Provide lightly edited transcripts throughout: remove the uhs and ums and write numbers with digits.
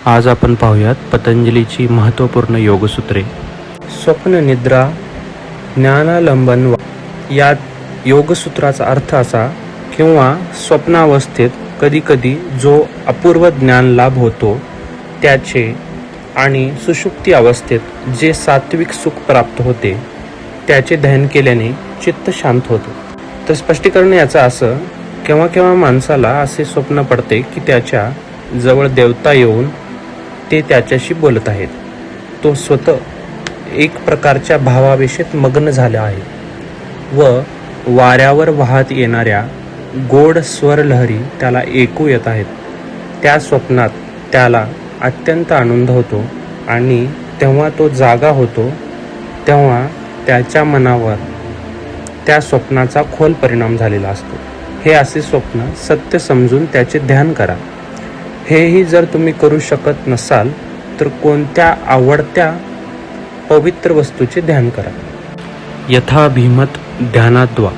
आज आपण पाहूयात पतंजलीची महत्त्वपूर्ण योगसूत्रे. स्वप्न निद्रा ज्ञानालंबन. या योगसूत्राचा अर्थ असा किंवा स्वप्नावस्थेत कधीकधी जो अपूर्व ज्ञान लाभ होतो त्याचे आणि सुषुप्ती अवस्थेत जे सात्विक सुख प्राप्त होते त्याचे ध्यान केल्याने चित्त शांत होते. तर स्पष्टीकरण याचं असं, केव्हा केव्हा माणसाला असे स्वप्न पडते की त्याच्या जवळ देवता येऊन ते त्याच्याशी बोलत आहेत. तो स्वतः एक प्रकारच्या भावाविषयीत मग्न झाला आहे व वाऱ्यावर वाहत येणाऱ्या गोड स्वरलहरी त्याला ऐकू येत आहेत. त्या स्वप्नात त्याला अत्यंत आनंद होतो आणि तेव्हा तो जागा होतो तेव्हा त्याच्या मनावर त्या स्वप्नाचा खोल परिणाम झालेला असतो. हे असे स्वप्न सत्य समजून त्याचे ध्यान करा. हेही जर तुम्ही करू शकत नसाल तर कोणत्या आवडत्या पवित्र वस्तूचे ध्यान करा. यथाभिमत ध्यानाद्वा.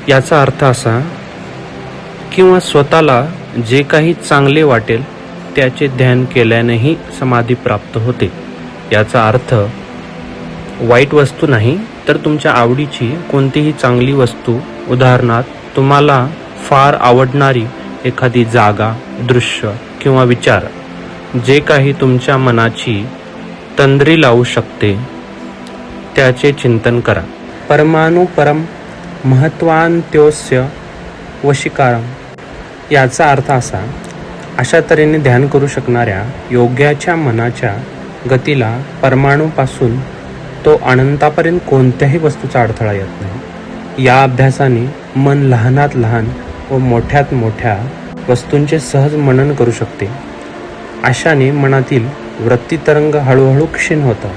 याचा अर्थ असा किंवा स्वतःला जे काही चांगले वाटेल त्याचे ध्यान केल्यानेही समाधी प्राप्त होते. याचा अर्थ वाईट वस्तू नाही तर तुमच्या आवडीची कोणतीही चांगली वस्तू, उदाहरणार्थ तुम्हाला फार आवडणारी एखादी जागा, दृश्य किंवा विचार, जे काही तुमच्या मनाची तंद्री लावू शकते त्याचे चिंतन करा. परमाणु परम महत्वान्त्योस्य वशीकारम. याचा अर्थ असा, अशा तऱ्हेने ध्यान करू शकणाऱ्या योग्याच्या मनाच्या गतीला परमाणूपासून तो अनंतापर्यंत कोणत्याही वस्तूचा अडथळा येत नाही. या अभ्यासाने मन लहानात लहान व मोठ्यात मोठ्या वस्तूंचे सहज मनन करू शकते. अशाने मनातील वृत्तीतरंग हळूहळू क्षीण होतात.